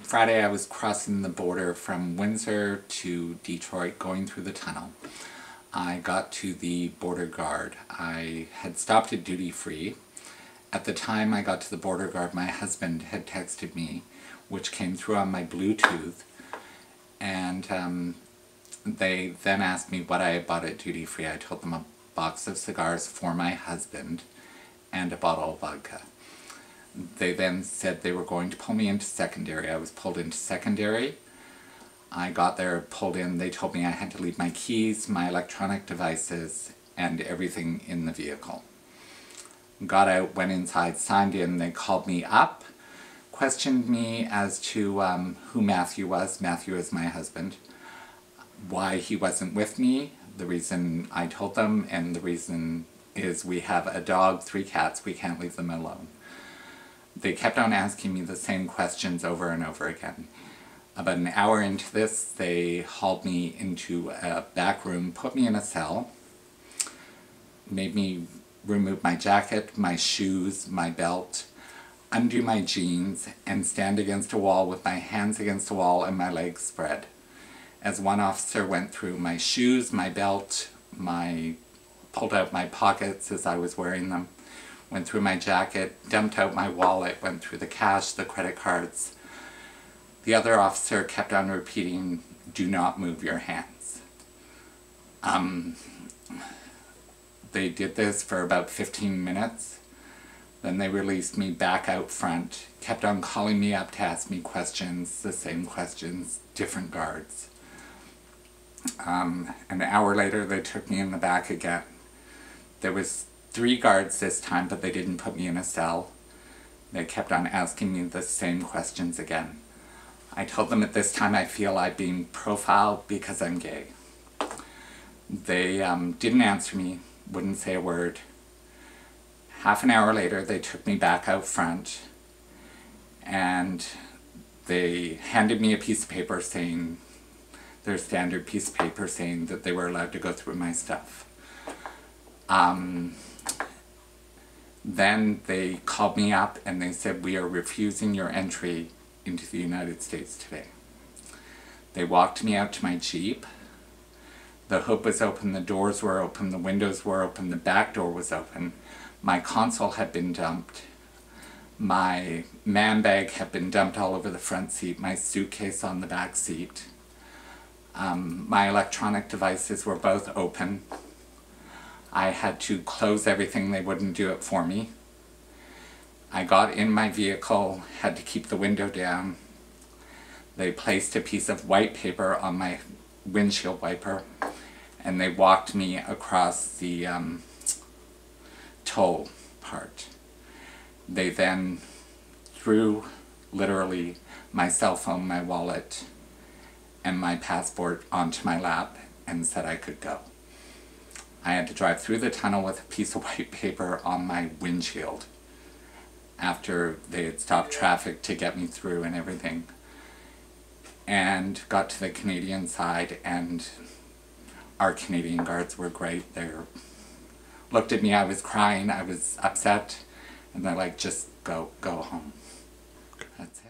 Friday I was crossing the border from Windsor to Detroit going through the tunnel. I got to the border guard. I had stopped at duty free. At the time I got to the border guard, my husband had texted me, which came through on my Bluetooth, and they then asked me what I had bought at duty free. I told them a box of cigars for my husband and a bottle of vodka. They then said they were going to pull me into secondary. I was pulled into secondary. I got there, pulled in. They told me I had to leave my keys, my electronic devices, and everything in the vehicle. Got out, went inside, signed in. They called me up, questioned me as to who Matthew was. Matthew is my husband. Why he wasn't with me. The reason I told them, and the reason is we have a dog, 3 cats. We can't leave them alone. They kept on asking me the same questions over and over again. About an hour into this, they hauled me into a back room, put me in a cell, made me remove my jacket, my shoes, my belt, undo my jeans, and stand against a wall with my hands against a wall and my legs spread. As one officer went through my shoes, my belt, pulled out my pockets as I was wearing them, went through my jacket, dumped out my wallet, went through the cash, the credit cards. The other officer kept on repeating, "Do not move your hands." They did this for about 15 minutes. Then they released me back out front, kept on calling me up to ask me questions, the same questions, different guards. An hour later they took me in the back again. There was 3 guards this time, but they didn't put me in a cell. They kept on asking me the same questions again. I told them at this time I feel I'm being profiled because I'm gay. They didn't answer me, wouldn't say a word. Half an hour later they took me back out front and they handed me a piece of paper saying, their standard piece of paper saying that they were allowed to go through my stuff. Then they called me up and they said, "We are refusing your entry into the United States today." They walked me out to my Jeep. The hood was open, the doors were open, the windows were open, the back door was open. My console had been dumped. My man bag had been dumped all over the front seat, my suitcase on the back seat. My electronic devices were both open. I had to close everything, they wouldn't do it for me. I got in my vehicle, had to keep the window down. They placed a piece of white paper on my windshield wiper and they walked me across the toll part. They then threw literally my cell phone, my wallet, and my passport onto my lap and said I could go. I had to drive through the tunnel with a piece of white paper on my windshield after they had stopped traffic to get me through and everything. And got to the Canadian side and our Canadian guards were great. They looked at me, I was crying, I was upset, and they're like, "Just go home." That's it.